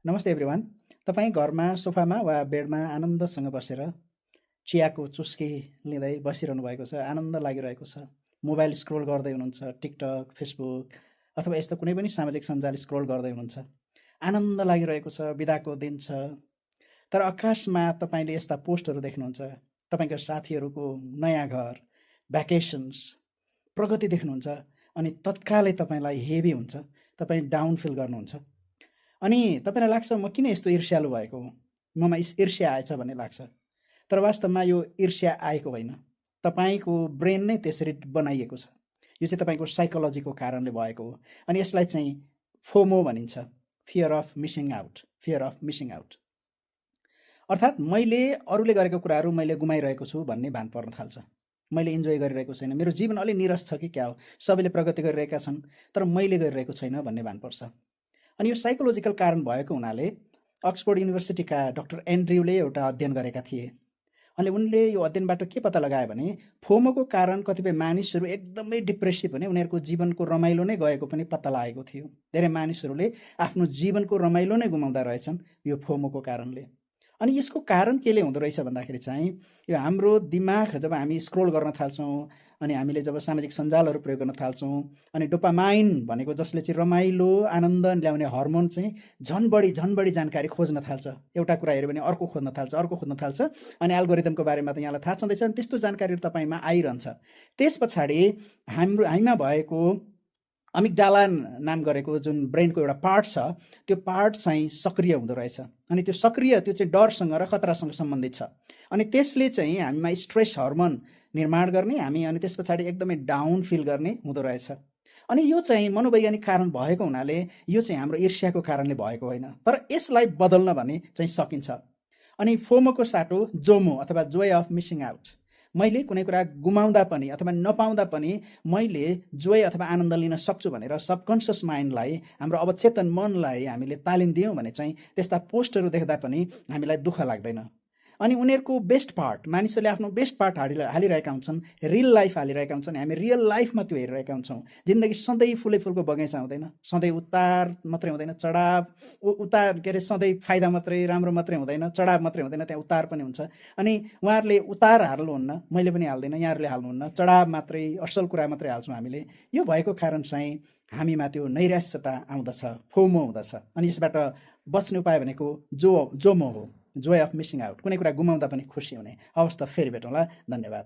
नमस्ते एभ्रिवान। तपाईँ घरमा सोफामा वा बेडमा आनन्दसँग बसेर चियाको चुस्की लिँदै बसिरहनु भएको छ, आनन्द लागिरहेको छ। मोबाइल स्क्रोल गर्दै हुनुहुन्छ, टिकटक, फेसबुक अथवा यस्तो कुनै पनि सामाजिक सञ्जाल स्क्रोल गर्दै हुनुहुन्छ। आनन्द लागिरहेको छ, बिदाको दिन छ। तर आकाशमा तपाईँले यस्ता पोस्टहरू देख्नुहुन्छ, तपाईँका साथीहरूको नयाँ घर, भ्याकेसन्स, प्रगति देख्नुहुन्छ अनि तत्कालै तपाईँलाई हेभी हुन्छ, तपाईँ डाउन फिल गर्नुहुन्छ। अनि तपाईँलाई लाग्छ म किन यस्तो ईर्ष्यालु भएको हुँ, ममा ईर्ष्या आएछ भन्ने लाग्छ। तर वास्तवमा यो ईर्ष्या आएको होइन, तपाईँको ब्रेन नै त्यसरी बनाइएको छ। यो चाहिँ तपाईँको साइकोलोजीको कारणले भएको हो। अनि यसलाई चाहिँ फोमो भनिन्छ, fear of missing out. Fear of missing out अर्थात् मैले अरूले गरेको कुराहरू मैले गुमाइरहेको छु भन्ने भान पर्न थाल्छ। मैले इन्जोय गरिरहेको छैन, मेरो जीवन अलि निरस छ कि क्या हो, सबैले प्रगति गरिरहेका छन् तर मैले गरिरहेको छैन भन्ने भान पर्छ। अनि यो साइकोलोजिकल कारण भएको हुनाले अक्सफोर्ड युनिभर्सिटीका डाक्टर एन्ड्र्यूले एउटा अध्ययन गरेका थिए। अनि उनले यो अध्ययनबाट के पत्ता लगाए भने फोमोको कारण कतिपय मानिसहरू एकदमै डिप्रेसिभ हुने, उनीहरूको जीवनको रमाइलो नै गएको पनि पत्ता लागेको थियो। धेरै मानिसहरूले आफ्नो जीवनको रमाइलो नै गुमाउँदा रहेछन् यो फोमोको कारणले। अनि यसको कारण केले हुँदो रहेछ भन्दाखेरि चाहिँ यो हाम्रो दिमाग जब हामी स्क्रोल गर्न थाल्छौँ अनि हामीले जब सामाजिक सञ्जालहरू प्रयोग गर्न थाल्छौँ अनि डोपामाइन भनेको जसले चाहिँ रमाइलो आनन्द ल्याउने हर्मोन चाहिँ झन् बढी जानकारी खोज्न थाल्छ। एउटा कुरा हेऱ्यो भने अर्को खोज्न थाल्छ अनि एल्गोरिदमको बारेमा त यहाँलाई थाहा छँदैछ अनि त्यस्तो जानकारीहरू तपाईँमा आइरहन्छ। त्यस पछाडि हामीमा भएको अमिगडाला नाम गरेको जुन ब्रेनको एउटा पार्ट छ त्यो पार्ट चाहिँ सक्रिय हुँदो रहेछ। अनि त्यो चाहिँ डरसँग र खतरासँग सम्बन्धित छ। अनि त्यसले चाहिँ हामीमा स्ट्रेस हर्मोन निर्माण गर्ने, हामी अनि त्यस पछाडि एकदमै डाउन फिल गर्ने हुँदो रहेछ। अनि यो चाहिँ मनोवैज्ञानिक कारण भएको हुनाले यो चाहिँ हाम्रो ईर्ष्याको कारणले भएको होइन, तर यसलाई बदल्न भने चाहिँ सकिन्छ। अनि फोमोको साटो जोमो अथवा जोय अफ मिसिङ आउट। मैले कुनै कुरा गुमाउँदा पनि अथवा नपाउँदा पनि मैले जोय अथवा आनन्द लिन सक्छु भनेर सबकन्सियस माइन्डलाई, हाम्रो अवचेतन मनलाई हामीले तालिम दियौँ भने चाहिँ त्यस्ता पोस्टहरू देख्दा पनि हामीलाई दुःख लाग्दैन। अनि उनीहरूको बेस्ट पार्ट, मानिसहरूले आफ्नो बेस्ट पार्ट हालिरहेका हुन्छन्, रियल लाइफ हालिरहेका हुन्छन्। हामी रियल लाइफमा त्यो हेरिरहेका हुन्छौँ। जिन्दगी सधैँ फुलै फुलको बगैँचा हुँदैन, सधैँ उतार मात्रै हुँदैन, चढाव उतार के अरे सधैँ फाइदा मात्रै राम्रो मात्रै हुँदैन, चढाव मात्रै हुँदैन, त्यहाँ उतार पनि हुन्छ। अनि उहाँहरूले उतार हाल्नुहुन्न, मैले पनि हाल्दैन, यहाँहरूले हाल्नुहुन्न, चढाव मात्रै असल कुरा मात्रै हाल्छौँ हामीले। यो भएको कारण चाहिँ हामीमा त्यो नैराश्यता आउँदछ, फोमो हुँदछ। अनि यसबाट बच्ने उपाय भनेको जोमो हो, जोय अफ मिसिङ आउट। कुनै कुरा गुमाउँदा पनि खुसी हुने। हवस् त, फेरि भेटौँला। धन्यवाद।